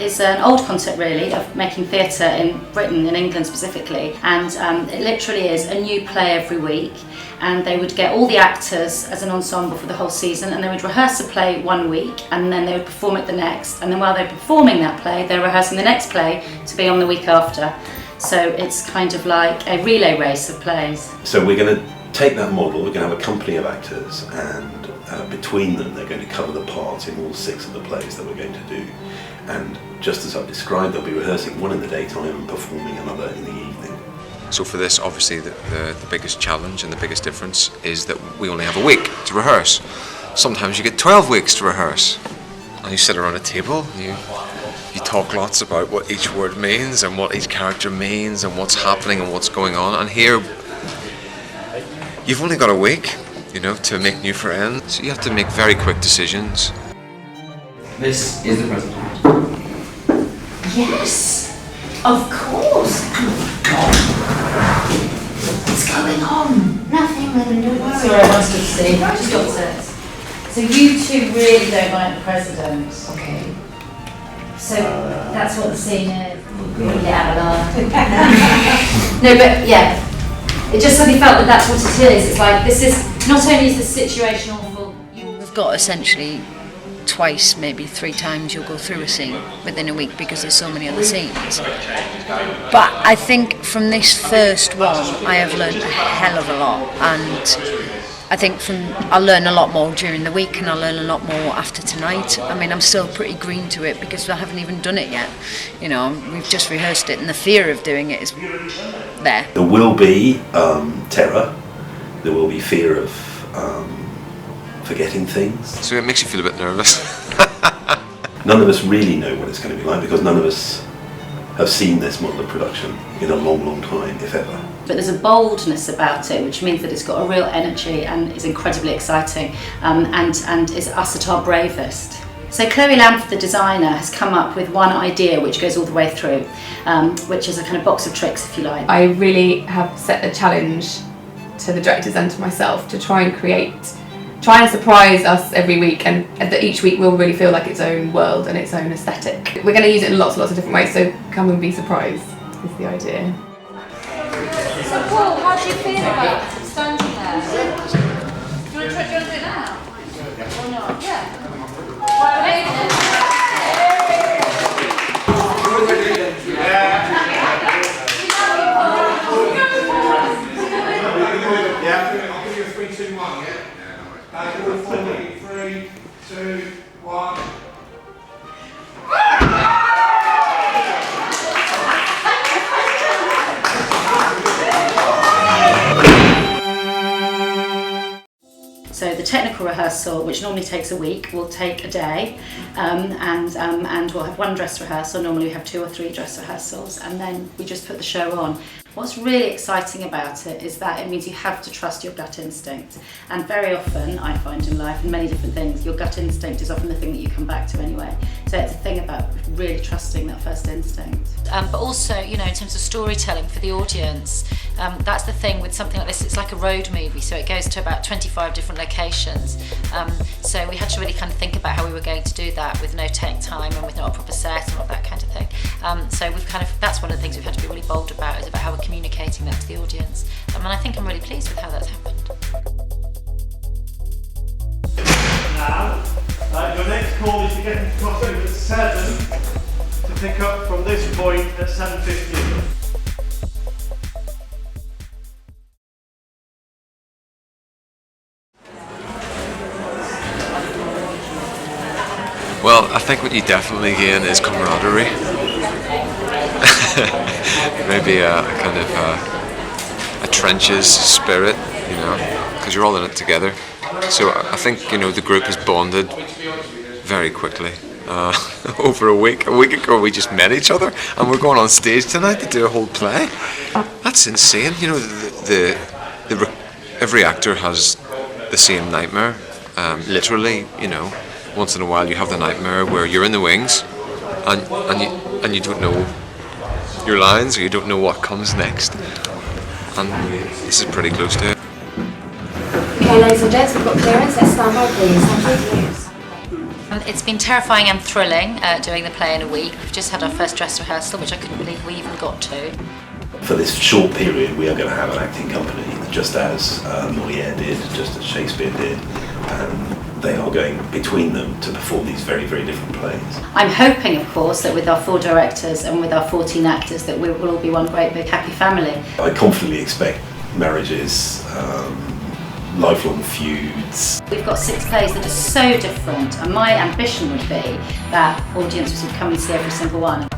is an old concept really of making theatre in Britain, in England specifically, and it literally is a new play every week, and they would get all the actors as an ensemble for the whole season, and they would rehearse a play one week and then they would perform it the next, and then while they're performing that play they're rehearsing the next play to be on the week after. So it's kind of like a relay race of plays. So we're going to take that model, we're going to have a company of actors, and between them they're going to cover the parts in all 6 of the plays that we're going to do. And just as I've described, they'll be rehearsing one in the daytime and performing another in the evening. So for this, obviously the biggest challenge and the biggest difference is that we only have a week to rehearse. Sometimes you get 12 weeks to rehearse, and you sit around a table, you talk lots about what each word means and what each character means and what's happening and what's going on. And here, you've only got a week, to make new friends. So you have to make very quick decisions. This is the president. Yes, of course. Oh God, what's going on? Nothing, Linda. Don't worry. Sorry, I must have seen. I just got this. So you two really don't like the president. Okay. So that's what the scene is. Yeah, no, but yeah, it just suddenly felt that that's what it is. It's like this is not only is the situation awful. We've got essentially twice, maybe 3 times you'll go through a scene within a week because there's so many other scenes. But I think from this first one I have learned a hell of a lot, and I think I'll learn a lot more during the week and I'll learn a lot more after tonight. I mean, I'm still pretty green to it because I haven't even done it yet. We've just rehearsed it and the fear of doing it is there. There will be terror, there will be fear of forgetting things. So it makes you feel a bit nervous. None of us really know what it's going to be like because none of us have seen this model of production in a long, long time, if ever. But there's a boldness about it, which means that it's got a real energy and is incredibly exciting, and is us at our bravest. So Chloe Lamford, the designer, has come up with one idea which goes all the way through, which is a kind of box of tricks, if you like. I really have set a challenge to the directors and to myself to try and surprise us every week, and that each week will really feel like its own world and its own aesthetic. We're going to use it in lots of different ways, so come and be surprised is the idea. So Paul, how do you feel about standing there? Do you want to do it now? Or not? Yeah. Yeah, I'll give you a 3, 2, 1, yeah? All 3, 2, 1. So the technical rehearsal, which normally takes a week, will take a day, and we'll have one dress rehearsal. Normally we have 2 or 3 dress rehearsals, and then we just put the show on. What's really exciting about it is that it means you have to trust your gut instinct. And very often, I find in life, in many different things, your gut instinct is often the thing that you come back to anyway. So it's a thing about really trusting that first instinct. But also, in terms of storytelling for the audience, that's the thing with something like this, it's like a road movie, so it goes to about 25 different locations. So we had to really kind of think about how we were going to do that with no take time and with not a proper set and all that kind of thing. So we've that's one of the things we've had to be really bold about, is about how we're communicating that to the audience. And I think I'm really pleased with how that's happened. Now, your next call is to get into costume at 7 to pick up from this point at 7:15. Well, I think what you definitely gain is camaraderie. Maybe a kind of a trenches spirit, because you're all in it together. So I think, the group has bonded very quickly. Over a week ago we just met each other and we're going on stage tonight to do a whole play. That's insane. Every actor has the same nightmare, literally, once in a while you have the nightmare where you're in the wings and you don't know your lines, or you don't know what comes next, and this is pretty close to it. Okay, ladies and gents, we've got clearance. Let's stand by, please. Thank you. It's been terrifying and thrilling doing the play in a week. We've just had our first dress rehearsal, which I couldn't believe we even got to. For this short period, we are going to have an acting company, just as Molière did, just as Shakespeare did, and they are going between them to perform these very, very different plays. I'm hoping, of course, that with our 4 directors and with our 14 actors, that we will all be one great big happy family. I confidently expect marriages, lifelong feuds. We've got 6 plays that are so different, and my ambition would be that audiences would come and see every single one.